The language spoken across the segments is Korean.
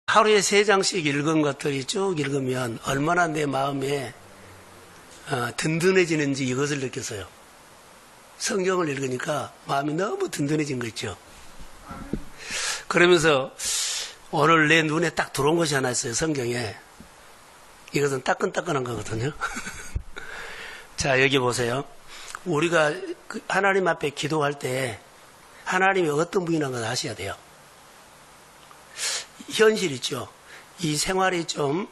하루에 3장씩 읽은 것들이 쭉 읽으면 얼마나 내 마음에 든든해지는지 이것을 느꼈어요. 성경을 읽으니까 마음이 너무 든든해진 거 있죠. 그러면서 오늘 내 눈에 딱 들어온 것이 하나 있어요. 성경에. 이것은 따끈따끈한 거거든요. 자, 여기 보세요. 우리가 하나님 앞에 기도할 때 하나님이 어떤 분이라는 걸 아셔야 돼요. 현실 있죠. 이 생활이 좀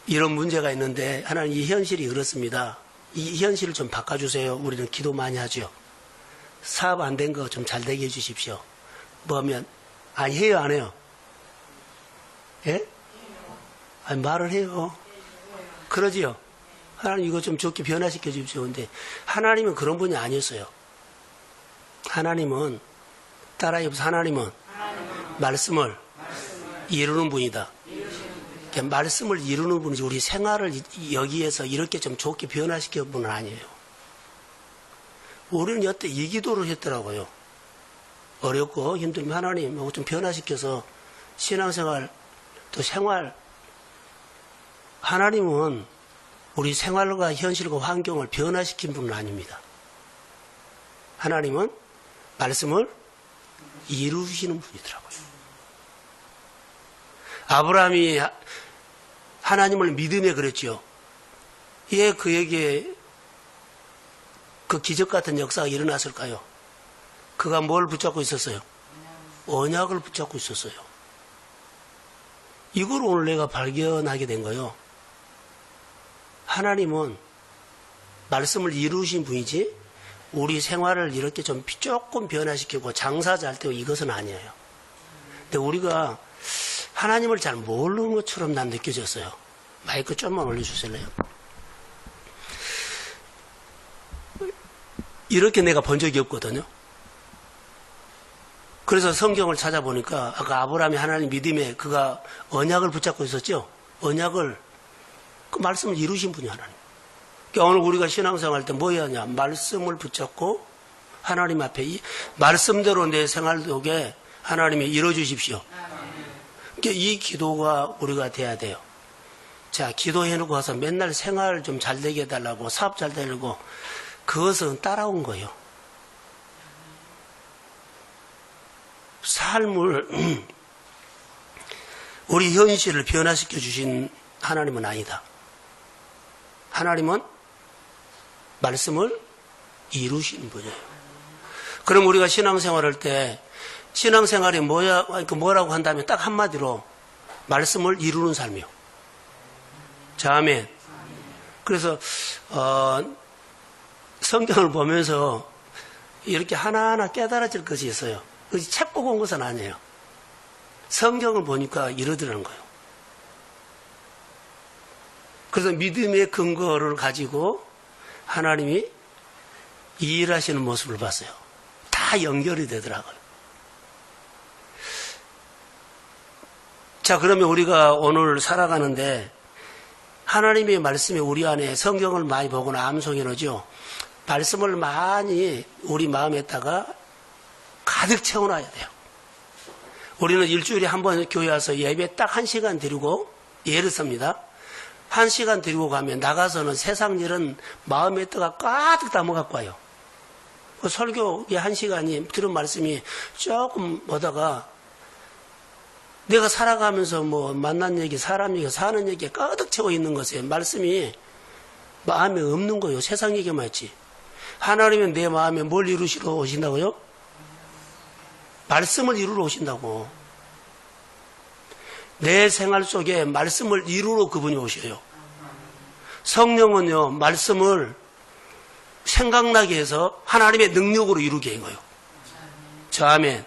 이런 문제가 있는데 하나님 이 현실이 그렇습니다. 이 현실을 좀 바꿔주세요. 우리는 기도 많이 하죠. 사업 안 된 거 좀 잘 되게 해주십시오. 뭐 하면 아니 해요 안 해요? 예? 아니 말을 해요. 그러지요. 하나님 이거 좀 좋게 변화시켜 주십시오. 근데 하나님은 그런 분이 아니었어요. 하나님은 따라해보세요. 하나님은 말씀을 이루는 분이다. 말씀을 이루는 분이지 우리 생활을 여기에서 이렇게 좀 좋게 변화시켜 분은 아니에요. 우리는 여태 이 기도를 했더라고요. 어렵고 힘들면 하나님 좀 변화시켜서 신앙생활 또 생활 하나님은 우리 생활과 현실과 환경을 변화시킨 분은 아닙니다. 하나님은 말씀을 이루시는 분이더라고요. 아브라함이 하나님을 믿음에 그랬죠. 왜 그에게 그 기적 같은 역사가 일어났을까요? 그가 뭘 붙잡고 있었어요? 언약을 붙잡고 있었어요. 이걸 오늘 내가 발견하게 된 거예요. 하나님은 말씀을 이루신 분이지 우리 생활을 이렇게 좀 조금 변화시키고 장사 잘 되고 이것은 아니에요. 근데 우리가 하나님을 잘 모르는 것처럼 난 느껴졌어요. 마이크 좀만 올려주실래요? 이렇게 내가 본 적이 없거든요. 그래서 성경을 찾아보니까 아까 아브라함이 하나님 믿음에 그가 언약을 붙잡고 있었죠. 언약을 그 말씀을 이루신 분이 하나님. 그러니까 오늘 우리가 신앙생활 할 때 뭐 해야 하냐? 말씀을 붙잡고 하나님 앞에 이 말씀대로 내 생활 속에 하나님이 이루어주십시오. 그러니까 이 기도가 우리가 돼야 돼요. 자, 기도해놓고 와서 맨날 생활 좀 잘 되게 해달라고 사업 잘 되려고 그것은 따라온 거예요. 삶을 우리 현실을 변화시켜 주신 하나님은 아니다. 하나님은 말씀을 이루시는 분이에요. 그럼 우리가 신앙생활할 때 신앙생활이 뭐라고 한다면 딱 한마디로 말씀을 이루는 삶이요. 자, 아멘. 그래서 성경을 보면서 이렇게 하나하나 깨달아질 것이 있어요. 그것이 책 보고 온 것은 아니에요. 성경을 보니까 이러더라는 거예요. 그래서 믿음의 근거를 가지고 하나님이 이 일하시는 모습을 봤어요. 다 연결이 되더라고요. 자, 그러면 우리가 오늘 살아가는데 하나님의 말씀이 우리 안에 성경을 많이 보거나 암송해 놓죠. 말씀을 많이 우리 마음에다가 가득 채워놔야 돼요. 우리는 일주일에 한 번 교회 와서 예배 딱 1시간 드리고 예를 씁니다. 1시간 드리고 가면 나가서는 세상 일은 마음에다가 가득 담아갖고 와요. 그 설교의 1시간이 들은 말씀이 조금 오다가 내가 살아가면서 뭐 만난 얘기, 사람 얘기, 사는 얘기 가득 채워 있는 것에 말씀이 마음에 없는 거예요. 세상 얘기만 했지. 하나님은 내 마음에 뭘 이루시러 오신다고요? 말씀을 이루러 오신다고. 내 생활 속에 말씀을 이루러 그분이 오셔요. 성령은요, 말씀을 생각나게 해서 하나님의 능력으로 이루게 한 거예요. 자, 아멘.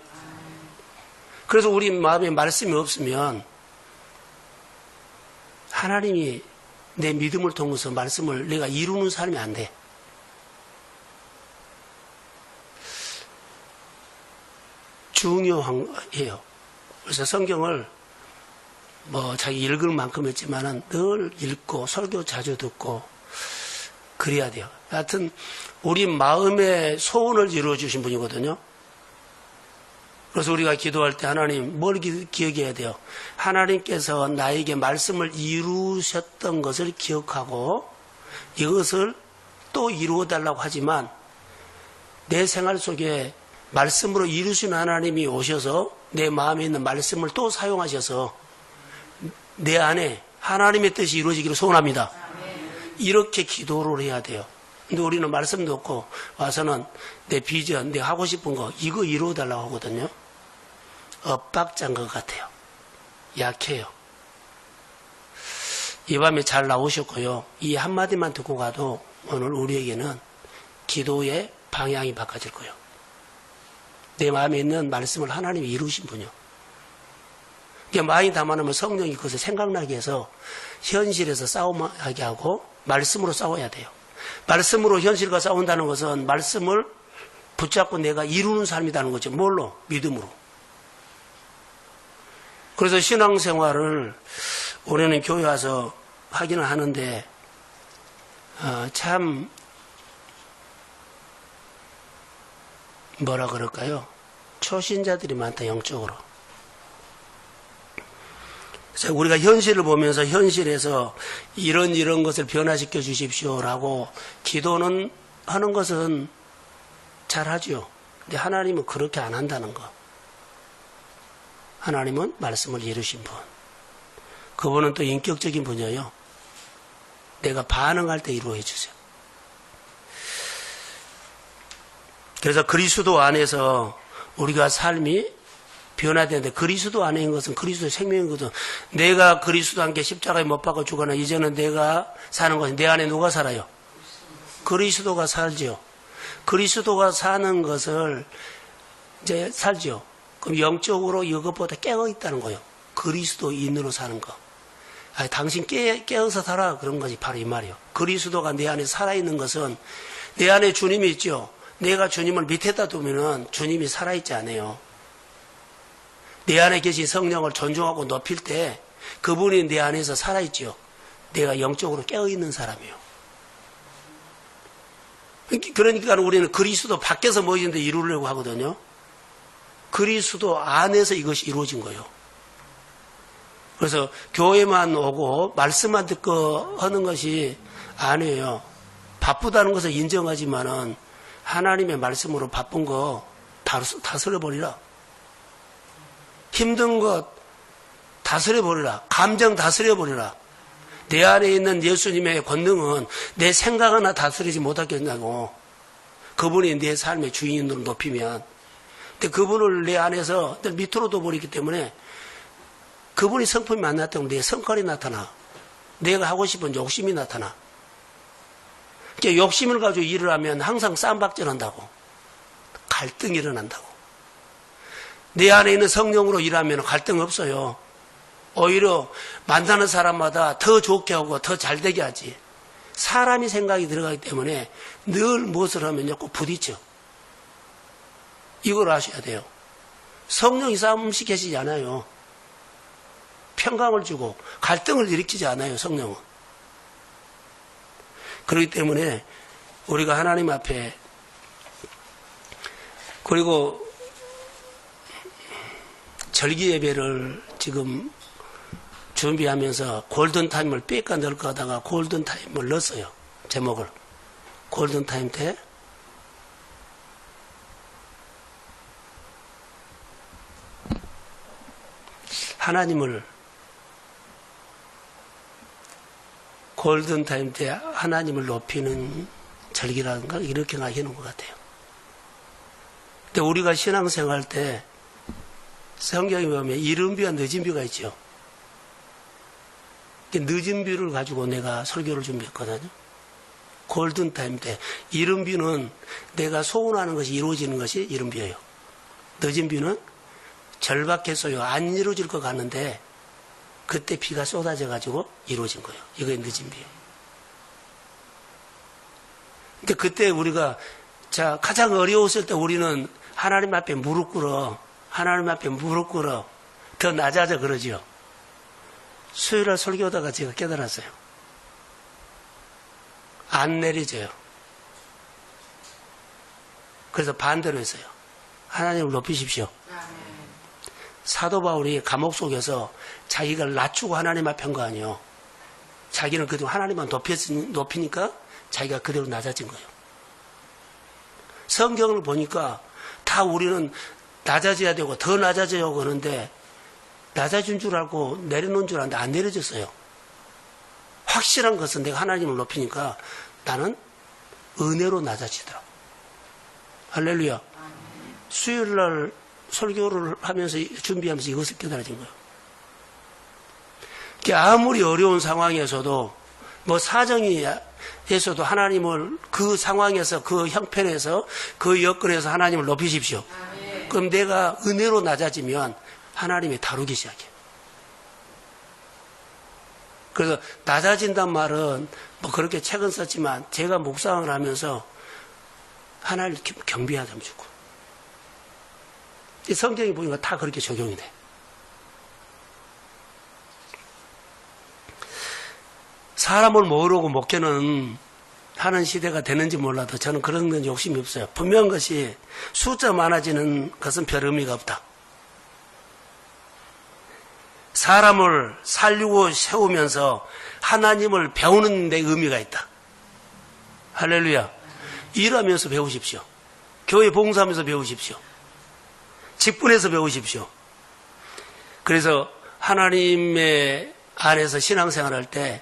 그래서 우리 마음에 말씀이 없으면 하나님이 내 믿음을 통해서 말씀을 내가 이루는 사람이 안 돼. 중요해요. 그래서 성경을 뭐 자기 읽을 만큼 했지만은 늘 읽고 설교 자주 듣고 그래야 돼요. 하여튼 우리 마음의 소원을 이루어 주신 분이거든요. 그래서 우리가 기도할 때 하나님 뭘 기억해야 돼요? 하나님께서 나에게 말씀을 이루셨던 것을 기억하고 이것을 또 이루어달라고 하지만 내 생활 속에 말씀으로 이루신 하나님이 오셔서 내 마음에 있는 말씀을 또 사용하셔서 내 안에 하나님의 뜻이 이루어지기를 소원합니다. 이렇게 기도를 해야 돼요. 근데 우리는 말씀도 없고 와서는 내 비전, 내가 하고 싶은 거 이거 이루어달라고 하거든요. 엇박자인 것 같아요. 약해요. 이 밤에 잘 나오셨고요. 이 한마디만 듣고 가도 오늘 우리에게는 기도의 방향이 바꿔질 거예요. 내 마음에 있는 말씀을 하나님이 이루신 분이요. 많이 담아놓으면 성령이 그것을 생각나게 해서 현실에서 싸움하게 하고 말씀으로 싸워야 돼요. 말씀으로 현실과 싸운다는 것은 말씀을 붙잡고 내가 이루는 삶이라는 거죠. 뭘로? 믿음으로. 그래서 신앙생활을 우리는 교회 와서 하기는 하는데 참 뭐라 그럴까요? 초신자들이 많다, 영적으로. 그래서 우리가 현실을 보면서 현실에서 이런 것을 변화시켜 주십시오라고 기도는 하는 것은 잘하죠. 근데 하나님은 그렇게 안 한다는 거. 하나님은 말씀을 이루신 분. 그분은 또 인격적인 분이에요. 내가 반응할 때 이루어 주세요. 그래서 그리스도 안에서 우리가 삶이 변화되는데 그리스도 안에 있는 것은 그리스도의 생명이거든. 내가 그리스도 함께 십자가에 못 박아 죽거나 이제는 내가 사는 것이 내 안에 누가 살아요? 그리스도가 살죠. 그리스도가 사는 것을 이제 살죠. 그럼 영적으로 이것보다 깨어 있다는 거예요. 그리스도인으로 사는 거. 아니, 당신 깨어서 살아. 그런 것이 바로 이 말이에요. 그리스도가 내 안에 살아있는 것은 내 안에 주님이 있죠. 내가 주님을 밑에다 두면은 주님이 살아있지 않아요. 내 안에 계신 성령을 존중하고 높일 때 그분이 내 안에서 살아있죠. 내가 영적으로 깨어있는 사람이에요. 그러니까 우리는 그리스도 밖에서 뭐 있는데 이루려고 하거든요. 그리스도 안에서 이것이 이루어진 거예요. 그래서 교회만 오고 말씀만 듣고 하는 것이 아니에요. 바쁘다는 것을 인정하지만은 하나님의 말씀으로 바쁜 거 다스려버리라. 힘든 것 다스려버리라. 감정 다스려버리라. 내 안에 있는 예수님의 권능은 내 생각 하나 다스리지 못하겠냐고. 그분이 내 삶의 주인으로 높이면. 근데 그분을 내 안에서 밑으로 둬버리기 때문에 그분이 성품이 만났다면 내 성깔이 나타나. 내가 하고 싶은 욕심이 나타나. 그러니까 욕심을 가지고 일을 하면 항상 쌈박질한다고. 갈등이 일어난다고. 내 안에 있는 성령으로 일하면 갈등 없어요. 오히려 만나는 사람마다 더 좋게 하고 더 잘되게 하지. 사람이 생각이 들어가기 때문에 늘 무엇을 하면요 꼭 부딪혀. 이걸 아셔야 돼요. 성령이 싸움 시키지 않아요. 평강을 주고 갈등을 일으키지 않아요. 성령은. 그렇기 때문에 우리가 하나님 앞에 그리고 절기 예배를 지금 준비하면서 골든타임을 뺏까 넣을까 하다가 골든타임을 넣었어요. 제목을. 골든타임 때 하나님을 골든타임 때 하나님을 높이는 절기라든가 이렇게 하는 것 같아요. 근데 우리가 신앙생활 때 성경에 보면 이른 비와 늦은 비가 있죠. 늦은 비를 가지고 내가 설교를 준비했거든요. 골든타임 때 이른 비는 내가 소원하는 것이 이루어지는 것이 이른 비예요. 늦은 비는 절박했어요. 안 이루어질 것 같는데 그때 비가 쏟아져 가지고 이루어진 거예요. 이게 늦은 비예요. 근데 그때 우리가 가장 어려웠을 때 우리는 하나님 앞에 무릎 꿇어. 하나님 앞에 무릎 꿇어. 더 낮아져 그러지요. 수요일날 설교하다가 제가 깨달았어요. 안 내려져요. 그래서 반대로 했어요. 하나님을 높이십시오. 사도 바울이 감옥 속에서 자기가 낮추고 하나님 앞에 한 거 아니에요. 자기는 그대로 하나님만 높이니까 자기가 그대로 낮아진 거예요. 성경을 보니까 다 우리는 낮아져야 되고 더 낮아져야 하고 그러는데 낮아진 줄 알고 내려놓은 줄 알았는데 안 내려졌어요. 확실한 것은 내가 하나님을 높이니까 나는 은혜로 낮아지더라고. 할렐루야. 수요일날 설교를 하면서 준비하면서 이것을 깨달아진 거예요. 아무리 어려운 상황에서도 뭐 사정이 에서도 하나님을 그 상황에서 그 형편에서 그 여건에서 하나님을 높이십시오. 그럼 내가 은혜로 낮아지면 하나님이 다루기 시작해요. 그래서 낮아진단 말은 뭐 그렇게 책은 썼지만 제가 묵상을 하면서 하나님을 경배하다 주고 이 성경이 보니까 다 그렇게 적용이 돼. 사람을 모으려고 목회는 하는 시대가 되는지 몰라도 저는 그런 건 욕심이 없어요. 분명한 것이 숫자 많아지는 것은 별 의미가 없다. 사람을 살리고 세우면서 하나님을 배우는 데 의미가 있다. 할렐루야. 일하면서 배우십시오. 교회 봉사하면서 배우십시오. 직분에서 배우십시오. 그래서 하나님의 안에서 신앙생활할 때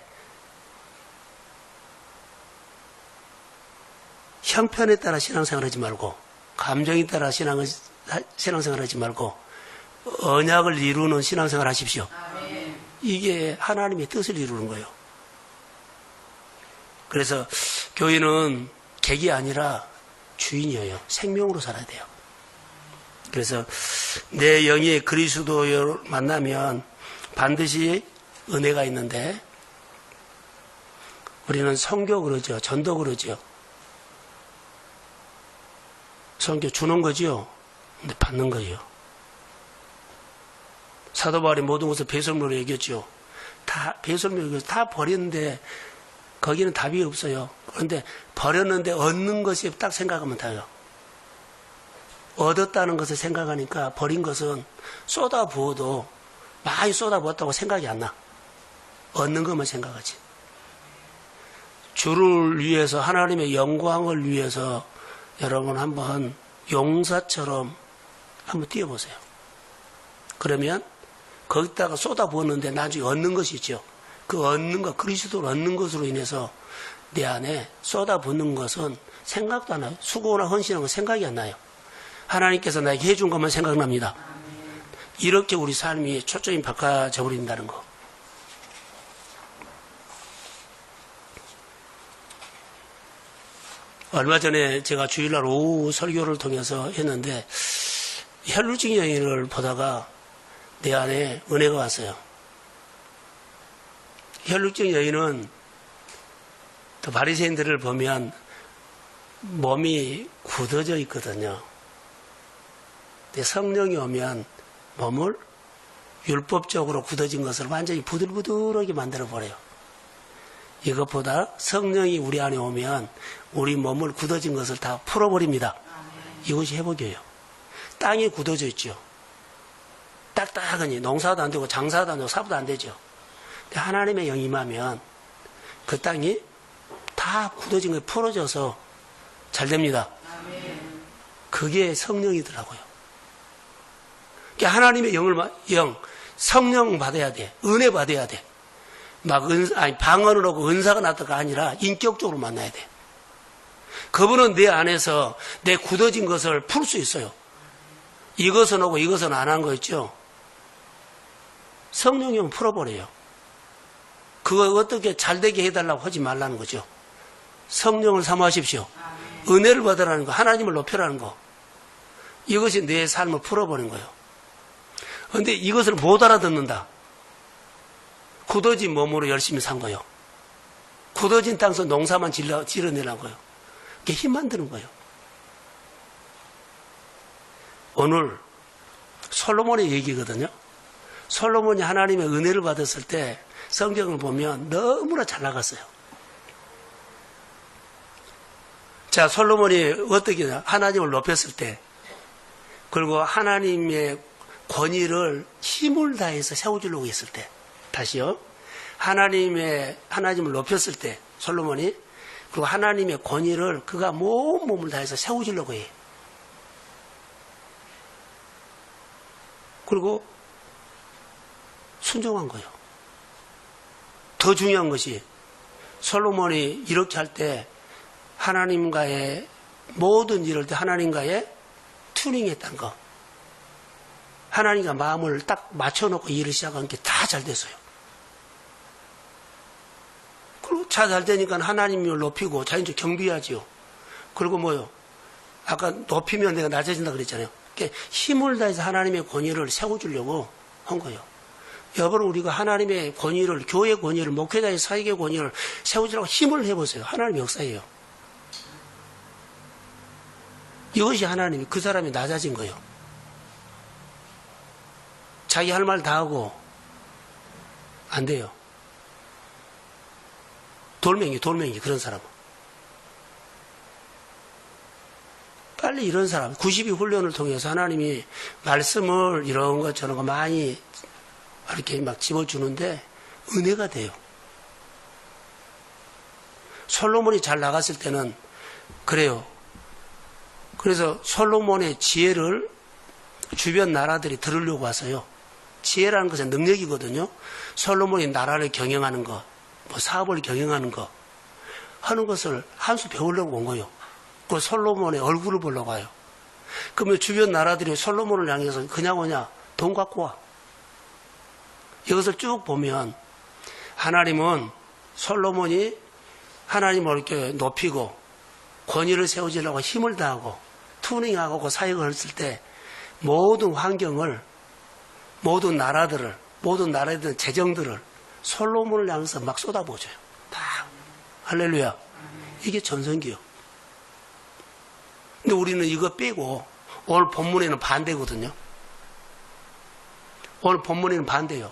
형편에 따라 신앙생활하지 말고 감정에 따라 신앙생활하지 말고 언약을 이루는 신앙생활 하십시오. 이게 하나님의 뜻을 이루는 거예요. 그래서 교회는 객이 아니라 주인이에요. 생명으로 살아야 돼요. 그래서 내 영이 그리스도를 만나면 반드시 은혜가 있는데 우리는 선교 그러죠. 전도 그러죠. 선교 주는 거지요. 근데 받는 거예요. 사도 바울이 모든 것을 배설물로 여겼죠. 다 배설물로 여겨서 다 버렸는데 거기는 답이 없어요. 그런데 버렸는데 얻는 것이 딱 생각하면 다요. 얻었다는 것을 생각하니까 버린 것은 쏟아 부어도 많이 쏟아 부었다고 생각이 안 나. 얻는 것만 생각하지. 주를 위해서 하나님의 영광을 위해서 여러분 한번 용사처럼 한번 뛰어보세요. 그러면 거기다가 쏟아 부었는데 나중에 얻는 것이 있죠. 그 얻는 것, 그리스도를 얻는 것으로 인해서 내 안에 쏟아 붓는 것은 생각도 안 나요. 수고나 헌신한 건 생각이 안 나요. 하나님께서 나에게 해준 것만 생각납니다. 이렇게 우리 삶이 초점이 바꿔져 버린다는 거. 얼마 전에 제가 주일날 오후 설교를 통해서 했는데 혈루증 여인을 보다가 내 안에 은혜가 왔어요. 혈루증 여인은 또 바리새인들을 보면 몸이 굳어져 있거든요. 근데 성령이 오면 몸을 율법적으로 굳어진 것을 완전히 부들부들하게 만들어버려요. 이것보다 성령이 우리 안에 오면 우리 몸을 굳어진 것을 다 풀어버립니다. 이것이 회복이에요. 땅이 굳어져 있죠. 딱딱하니 농사도 안 되고 장사도 안 되고 사업도 안 되죠. 근데 하나님의 영이 임하면 그 땅이 다 굳어진 게 풀어져서 잘 됩니다. 그게 성령이더라고요. 그러니까 하나님의 성령 받아야 돼. 은혜 받아야 돼. 방언을 하고 은사가 났다가 아니라 인격적으로 만나야 돼. 그분은 내 안에서 내 굳어진 것을 풀 수 있어요. 이것은 하고 이것은 안 한 거 있죠. 성령이 오면 풀어버려요. 그거 어떻게 잘되게 해달라고 하지 말라는 거죠. 성령을 사모하십시오. 은혜를 받으라는 거, 하나님을 높여라는 거. 이것이 내 삶을 풀어버린 거예요. 그런데 이것을 못 알아듣는다. 굳어진 몸으로 열심히 산 거예요. 굳어진 땅에서 농사만 지러내라고요. 그게 힘만 드는 거예요. 오늘 솔로몬의 얘기거든요. 솔로몬이 하나님의 은혜를 받았을 때 성경을 보면 너무나 잘 나갔어요. 자, 솔로몬이 어떻게 하나님을 높였을 때, 그리고 하나님의 권위를 힘을 다해서 세워주려고 했을 때, 다시요. 하나님을 높였을 때, 솔로몬이, 그리고 하나님의 권위를 그가 몸을 다해서 세워주려고 해. 그리고 순종한 거예요. 더 중요한 것이 솔로몬이 이렇게 할 때 하나님과의 모든 일을 때 하나님과의 튜닝했다는 거. 하나님과 마음을 딱 맞춰놓고 일을 시작한 게 다 잘 됐어요. 그리고 잘 되니까 하나님을 높이고 자연적으로 경비하지요. 그리고 뭐요? 아까 높이면 내가 낮아진다 그랬잖아요. 그러니까 힘을 다해서 하나님의 권위를 세워주려고 한 거예요. 여러분, 우리가 하나님의 권위를, 교회 권위를, 목회자의 사역의 권위를 세워주려고 힘을 해보세요. 하나님의 역사예요. 이것이 하나님이, 그 사람이 낮아진 거예요. 자기 할 말 다 하고 안 돼요. 돌멩이 그런 사람은. 빨리 이런 사람 92 훈련을 통해서 하나님이 말씀을 이런 것 저런 거 많이 이렇게 막 집어주는데 은혜가 돼요. 솔로몬이 잘 나갔을 때는 그래요. 그래서 솔로몬의 지혜를 주변 나라들이 들으려고 와서요. 지혜라는 것은 능력이거든요. 솔로몬이 나라를 경영하는 거, 뭐 사업을 경영하는 거 하는 것을 한 수 배우려고 온 거예요. 그 솔로몬의 얼굴을 보려고 와요. 그러면 주변 나라들이 솔로몬을 향해서 그냥 오냐? 돈 갖고 와. 이것을 쭉 보면 하나님은 솔로몬이 하나님을 이렇게 높이고 권위를 세워주려고 힘을 다하고 투닝하고 그 사역을 했을 때 모든 환경을, 모든 나라들을, 모든 나라의 재정들을 솔로몬을 향해서 막 쏟아부어줘요. 다. 할렐루야. 이게 전성기요. 근데 우리는 이거 빼고 오늘 본문에는 반대거든요. 오늘 본문에는 반대요.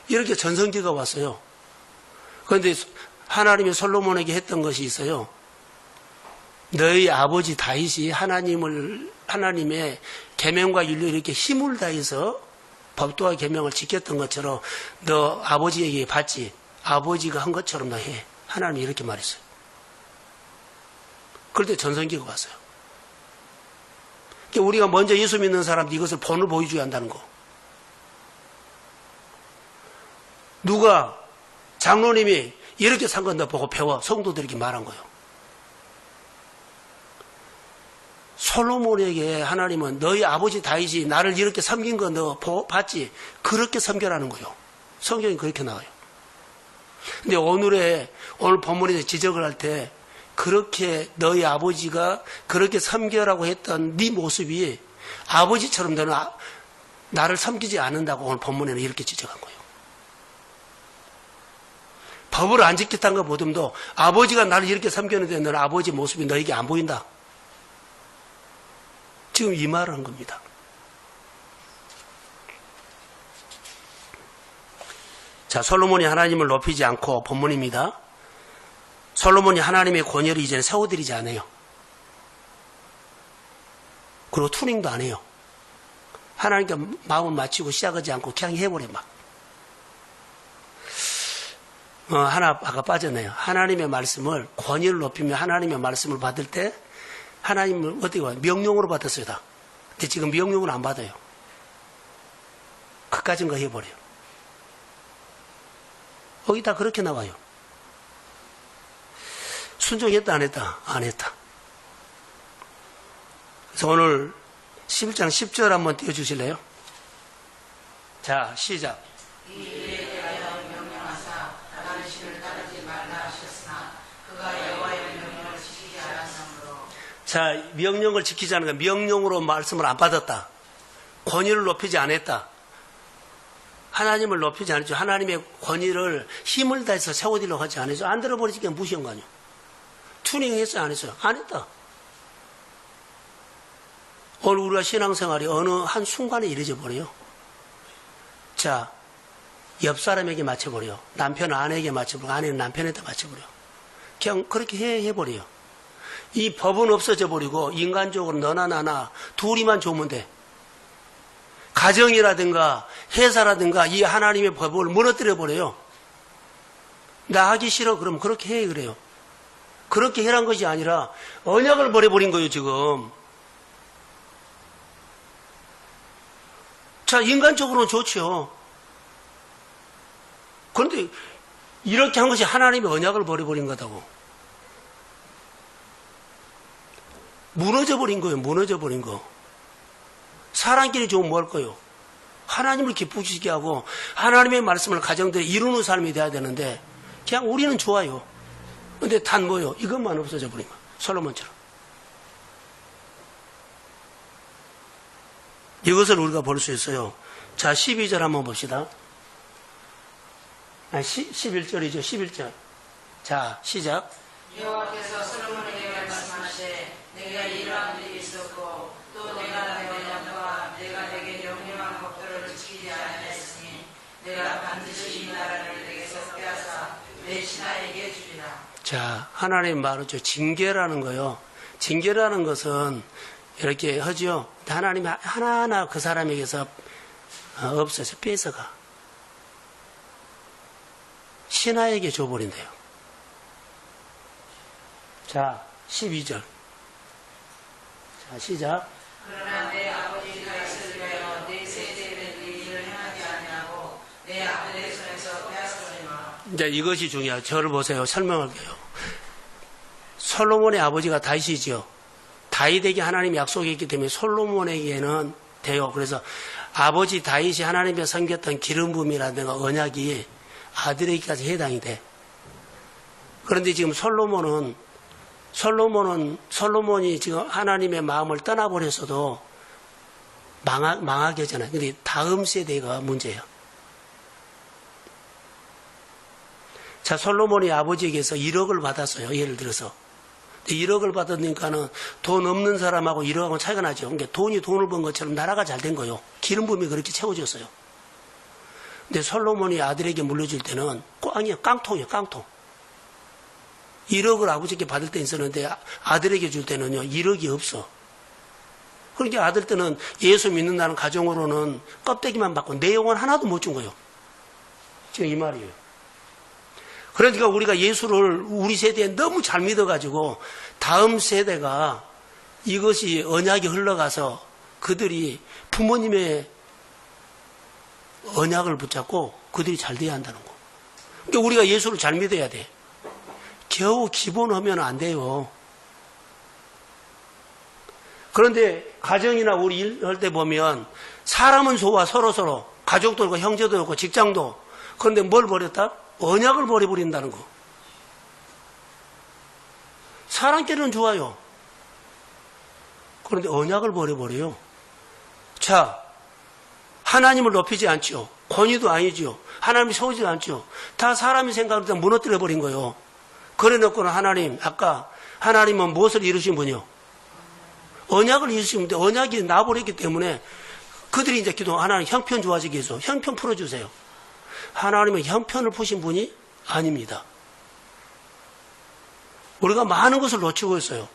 이렇게 전성기가 왔어요. 그런데 하나님이 솔로몬에게 했던 것이 있어요. 너희 아버지 다윗이 하나님의 계명과 윤리 이렇게 힘을 다해서 법도와 계명을 지켰던 것처럼 너 아버지에게 받지. 아버지가 한 것처럼 너 해. 하나님이 이렇게 말했어요. 그럴 때 전성기가 왔어요. 그러니까 우리가 먼저 예수 믿는 사람도 이것을 본을 보여줘야 한다는 거. 누가 장로님이 이렇게 산 건 너 보고 배워. 성도들에게 말한 거예요. 솔로몬에게 하나님은 너희 아버지 다윗이 나를 이렇게 섬긴 거 너 봤지? 그렇게 섬겨라는 거예요. 성경이 그렇게 나와요. 근데 오늘 본문에서 지적을 할 때 그렇게 너희 아버지가 그렇게 섬겨라고 했던 네 모습이 아버지처럼 너는 나를 섬기지 않는다고 오늘 본문에는 이렇게 지적한 거예요. 법을 안 지켰다는 것 보듬도 아버지가 나를 이렇게 섬겼는데 너는 아버지 모습이 너에게 안 보인다. 지금 이 말을 한 겁니다. 자, 솔로몬이 하나님을 높이지 않고 본문입니다. 솔로몬이 하나님의 권위를 이제는 세워드리지 않아요. 그리고 투닝도 안 해요. 하나님께 마음을 맞추고 시작하지 않고 그냥 해버려 막. 하나 아까 빠졌네요. 하나님의 말씀을 권위를 높이며 하나님의 말씀을 받을 때 하나님을 어떻게 봐요? 명령으로 받았어요 다. 근데 지금 명령을 안 받아요. 그까진 거 해버려요. 거기 다 그렇게 나와요. 순종했다 안 했다? 안 했다. 그래서 오늘 11장 10절 한번 띄워주실래요? 자, 시작. 자, 명령을 지키지 않은 거, 명령으로 말씀을 안 받았다. 권위를 높이지 않았다. 하나님을 높이지 않았죠. 하나님의 권위를 힘을 다해서 세워드리려고 하지 않았죠. 안 들어버리니까 무시한 거 아니에요. 투닝했어요? 안 했어요? 안 했다. 오늘 우리가 신앙생활이 어느 한 순간에 이루어져 버려요. 자, 옆 사람에게 맞춰버려요. 남편은 아내에게 맞춰버려요. 아내는 남편한테 맞춰버려요. 그냥 그렇게 해버려요. 이 법은 없어져 버리고 인간적으로 너나 나나 둘이만 좋으면 돼. 가정이라든가 회사라든가 이 하나님의 법을 무너뜨려 버려요. 나 하기 싫어. 그럼 그렇게 해. 그래요. 그렇게 해란 것이 아니라 언약을 버려버린 거예요, 지금. 자, 인간적으로는 좋죠. 그런데 이렇게 한 것이 하나님의 언약을 버려버린 거다고. 무너져 버린 거예요, 무너져 버린 거. 사람끼리 좋으면 뭐 할 거예요? 하나님을 기쁘시게 하고 하나님의 말씀을 가정대로 이루는 삶이 돼야 되는데 그냥 우리는 좋아요. 근데 단 뭐요? 이것만 없어져 버린 거예요. 솔로몬처럼. 이것을 우리가 볼 수 있어요. 자, 12절 한번 봅시다. 11절이죠, 11절. 자, 시작. 여호와께서 솔로몬에게 말씀하시되 내가 이러한 일이 있었고 또 내가 내 언약과 내가 내게 명령한 법도를 지키지 아니하였으니 내가 반드시 이 나라를 내게서 빼앗아 내 신하에게 주리라. 자, 하나님 말하죠. 징계라는 거요. 징계라는 것은 이렇게 하죠. 하나님이 하나하나 그 사람에게서 없어서 뺏어가. 신하에게 줘버린대요. 자, 12절. 자, 시작. 그러나 내 아버지 다윗을 위하여 내 세대를 네 일을 행하지 아니하고 내 아들의 손에서 빼앗으리마. 이제 이것이 중요해요. 저를 보세요. 설명할게요. 솔로몬의 아버지가 다윗이죠. 다윗에게 하나님이 약속했기 때문에 솔로몬에게는 돼요. 그래서 아버지 다윗이 하나님께 섬겼던 기름 부음이라든가 언약이 아들에게까지 해당이 돼. 그런데 지금 솔로몬이 지금 하나님의 마음을 떠나버렸어도 망하게 하잖아요. 근데 다음 세대가 문제예요. 자, 솔로몬이 아버지에게서 1억을 받았어요. 예를 들어서. 1억을 받았으니까는 돈 없는 사람하고 1억하고 차이가 나죠. 그러니까 돈을 번 것처럼 나라가 잘 된 거예요. 기름 부음이 그렇게 채워졌어요. 근데 솔로몬이 아들에게 물려줄 때는 깡통이에요, 깡통. 1억을 아버지께 받을 때 있었는데 아들에게 줄 때는요, 1억이 없어. 그러니까 아들 때는 예수 믿는다는 가정으로는 껍데기만 받고 내용은 하나도 못 준 거예요. 지금 이 말이에요. 그러니까 우리가 예수를 우리 세대에 너무 잘 믿어가지고 다음 세대가 이것이 언약이 흘러가서 그들이 부모님의 언약을 붙잡고 그들이 잘 돼야 한다는 거. 그러니까 우리가 예수를 잘 믿어야 돼. 겨우 기본하면 안 돼요. 그런데 가정이나 우리 일할 때 보면 사람은 좋아, 서로 가족도 있고 형제도 있고 직장도. 그런데 뭘 버렸다? 언약을 버려버린다는 거. 사람끼리는 좋아요. 그런데 언약을 버려버려요. 자, 하나님을 높이지 않죠. 권위도 아니죠. 하나님이 세우지 않죠. 다 사람이 생각할 때 무너뜨려 버린 거예요. 그래 놓고는 하나님, 아까 하나님은 무엇을 이루신 분이요? 언약을 이루신 분인데 언약이 나버렸기 때문에 그들이 이제 기도, 하나님 형편 좋아지게 해서 형편 풀어주세요. 하나님은 형편을 푸신 분이 아닙니다. 우리가 많은 것을 놓치고 있어요.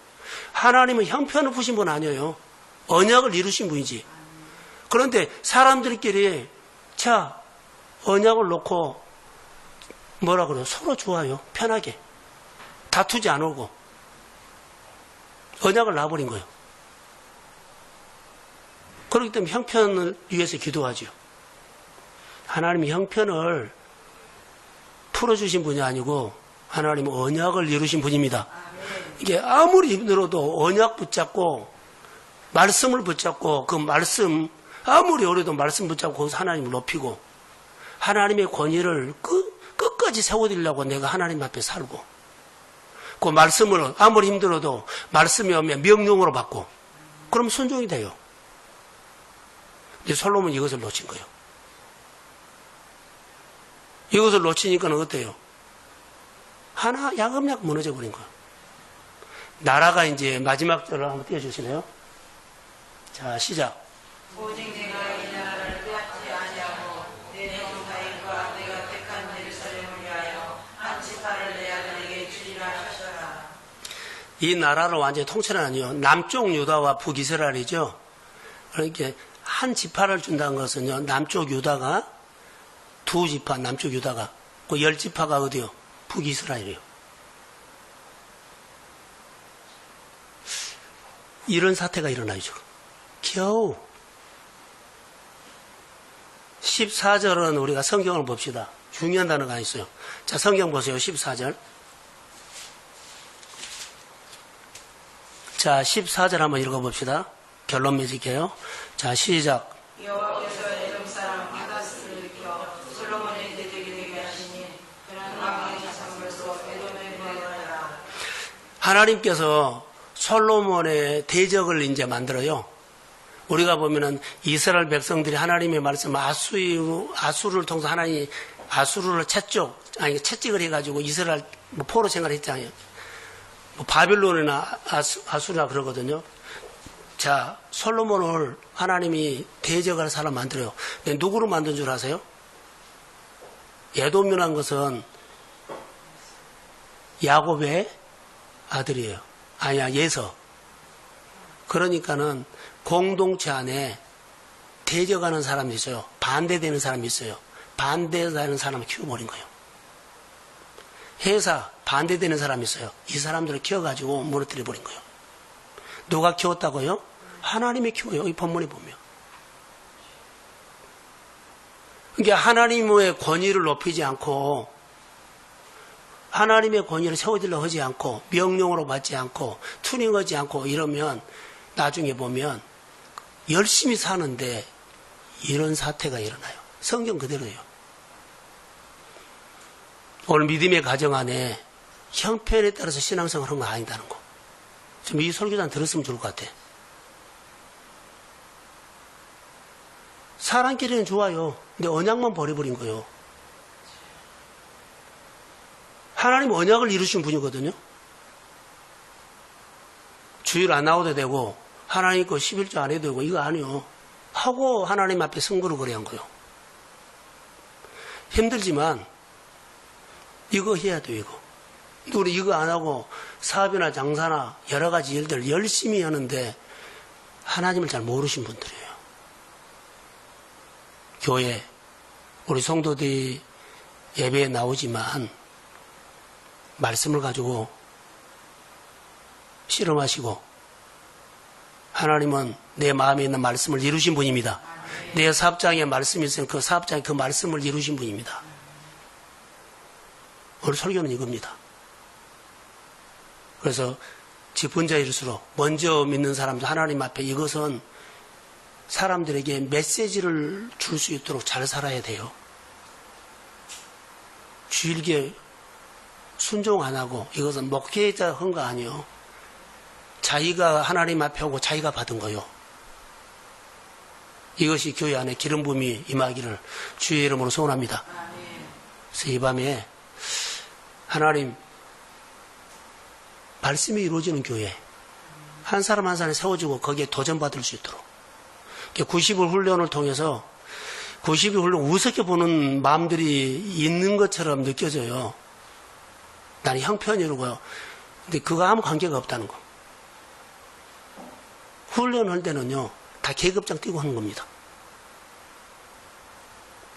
하나님은 형편을 푸신 분 아니에요. 언약을 이루신 분이지. 그런데 사람들끼리 자, 언약을 놓고 뭐라 그래요? 서로 좋아요. 편하게. 다투지 않고 언약을 놔버린 거예요. 그렇기 때문에 형편을 위해서 기도하죠. 하나님이 형편을 풀어주신 분이 아니고 하나님은 언약을 이루신 분입니다. 이게 아무리 힘들어도 언약 붙잡고 말씀을 붙잡고 그 말씀 아무리 어려도 말씀 붙잡고 거기서 하나님을 높이고 하나님의 권위를 끝까지 세워드리려고 내가 하나님 앞에 살고 그 말씀을 아무리 힘들어도 말씀이 오면 명령으로 받고 그럼 순종이 돼요. 이제 솔로몬이 이것을 놓친 거예요. 이것을 놓치니까는 어때요? 하나 야금야금 무너져 버린 거예요. 나라가 이제 마지막 절을 한번 띄워주시네요. 자, 시작. 오직 내가 이 나라를 빼앗지 아니하고 내 종 다윗과 내가 택한 예루살렘을 위하여 한 지파를 내 아들에게 주리라 하셔라. 이 나라를 완전히 통치는 아니요. 남쪽 유다와 북이스라엘이죠. 그러니까 한 지파를 준다는 것은요, 남쪽 유다가 두 지파, 남쪽 유다가, 그 10지파가 어디요? 북이스라엘이요. 이런 사태가 일어나요, 지금. 겨우. 14절은 우리가 성경을 봅시다. 중요한 단어가 있어요. 자, 성경 보세요. 14절. 자, 14절 한번 읽어봅시다. 결론 맺을게요. 자, 시작. 여호와께서 에돔 사람 하다스를 일으켜 솔로몬의 대적이 되게 하시니 그는 왕의 자산물로 에돔에 구하여라. 하나님께서 솔로몬의 대적을 이제 만들어요. 우리가 보면은 이스라엘 백성들이 하나님의 말씀 아수르를 통해서 하나님이 아수르를 채찍을 해가지고 이스라엘 포로 생활을 했잖아요. 바빌론이나 아수르나 그러거든요. 자, 솔로몬을 하나님이 대적할 사람 만들어요. 근데 누구로 만든 줄 아세요? 에돔이라는 것은 야곱의 아들이에요. 아니야, 예서. 그러니까는 공동체 안에 대적하는 사람이 있어요. 반대되는 사람이 있어요. 반대되는 사람을 키워버린 거예요. 회사 반대되는 사람이 있어요. 이 사람들을 키워가지고 무너뜨려버린 거예요. 누가 키웠다고요? 하나님이 키워요. 이 본문에 보면. 그러니까 하나님의 권위를 높이지 않고 하나님의 권위를 세워지려 하지 않고 명령으로 받지 않고 투닝하지 않고 이러면 나중에 보면 열심히 사는데 이런 사태가 일어나요. 성경 그대로예요. 오늘 믿음의 가정 안에 형편에 따라서 신앙생활을 하는 거 아니다는 거. 좀 이 설교단 들었으면 좋을 것 같아. 사람끼리는 좋아요. 근데 언약만 버려버린 거예요. 하나님 언약을 이루신 분이거든요. 주일 안 나오도 되고 하나님 거 11조 안 해도 되고 이거 아니요. 하고 하나님 앞에 승부를 걸어야 한 거예요. 힘들지만 이거 해야 돼요. 이거. 우리 이거 안 하고 사업이나 장사나 여러 가지 일들 열심히 하는데 하나님을 잘 모르신 분들이에요. 교회 우리 성도들이 예배에 나오지만 말씀을 가지고 실험하시고 하나님은 내 마음에 있는 말씀을 이루신 분입니다. 내 사업장에 말씀이 있으면 그 사업장에 그 말씀을 이루신 분입니다. 오늘 설교는 이겁니다. 그래서 직분자일수록 먼저 믿는 사람들 하나님 앞에 이것은 사람들에게 메시지를 줄 수 있도록 잘 살아야 돼요. 주일계 순종 안 하고 이것은 목회자 한 거 아니에요. 자기가 하나님 앞에 오고 자기가 받은 거요. 이것이 교회 안에 기름 부음이 임하기를 주의 이름으로 소원합니다. 그래서 이 밤에 하나님 말씀이 이루어지는 교회 한 사람 한 사람 세워주고 거기에 도전받을 수 있도록 90일 훈련을 통해서 90일 훈련 우습게 보는 마음들이 있는 것처럼 느껴져요. 나는 형편이 이러고요. 근데 그거 아무 관계가 없다는 거. 훈련할 때는요, 다 계급장 띄고 하는 겁니다.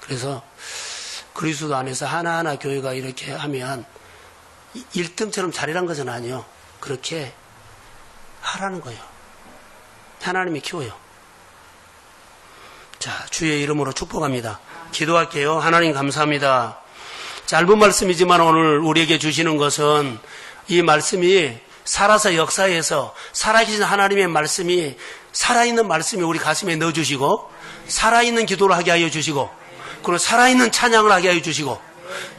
그래서 그리스도 안에서 하나하나 교회가 이렇게 하면 1등처럼 잘이란 것은 아니에요. 그렇게 하라는 거예요. 하나님이 키워요. 자, 주의 이름으로 축복합니다. 기도할게요. 하나님 감사합니다. 짧은 말씀이지만 오늘 우리에게 주시는 것은 이 말씀이 살아서 역사에서 살아계신 하나님의 말씀이 살아있는 말씀이 우리 가슴에 넣어주시고 살아있는 기도를 하게 하여 주시고 그리고 살아있는 찬양을 하게 하여 주시고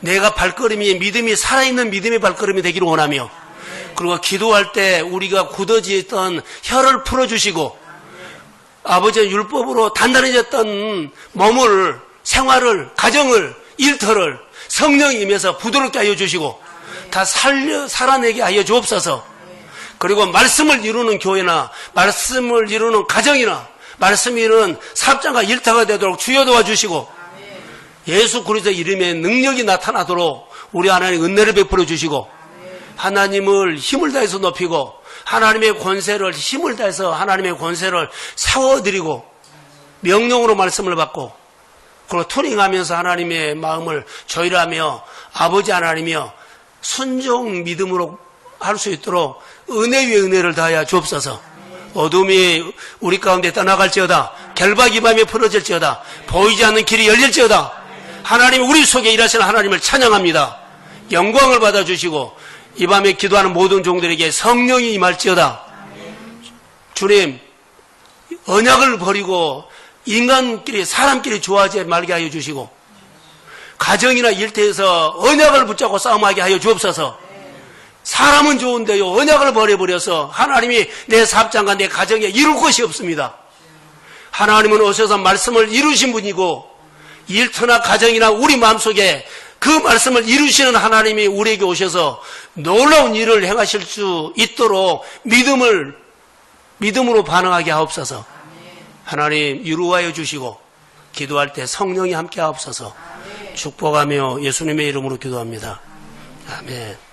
내가 발걸음이 믿음이 살아있는 믿음의 발걸음이 되기를 원하며 그리고 기도할 때 우리가 굳어지던 혀를 풀어주시고 아버지의 율법으로 단단해졌던 몸을 생활을 가정을 일터를 성령이 임해서 부드럽게 하여 주시고 다 살아내게 하여 주옵소서. 그리고 말씀을 이루는 교회나 말씀을 이루는 가정이나 말씀을 이루는 사업장과 일터가 되도록 주여 도와주시고 예수 그리스도의 이름에 능력이 나타나도록 우리 하나님 은혜를 베풀어 주시고 하나님을 힘을 다해서 높이고 하나님의 권세를 힘을 다해서 하나님의 권세를 세워드리고 명령으로 말씀을 받고 그리고 투링하면서 하나님의 마음을 조율하며 아버지 하나님이여 순종 믿음으로 할 수 있도록 은혜 위에 은혜를 다하여 주옵소서. 어둠이 우리 가운데 떠나갈지어다. 결박이 밤에 풀어질지어다. 보이지 않는 길이 열릴지어다. 하나님 우리 속에 일하시는 하나님을 찬양합니다. 영광을 받아주시고 이 밤에 기도하는 모든 종들에게 성령이 임할지어다. 주님, 언약을 버리고 인간끼리 사람끼리 좋아하지 말게 하여 주시고 가정이나 일터에서 언약을 붙잡고 싸움하게 하여 주옵소서. 사람은 좋은데요, 언약을 버려버려서 하나님이 내 사업장과 내 가정에 이룰 것이 없습니다. 하나님은 오셔서 말씀을 이루신 분이고 일터나 가정이나 우리 마음속에 그 말씀을 이루시는 하나님이 우리에게 오셔서 놀라운 일을 행하실 수 있도록 믿음으로 반응하게 하옵소서. 하나님 이루하여 주시고 기도할 때 성령이 함께 하옵소서. 축복하며 예수님의 이름으로 기도합니다. 아멘.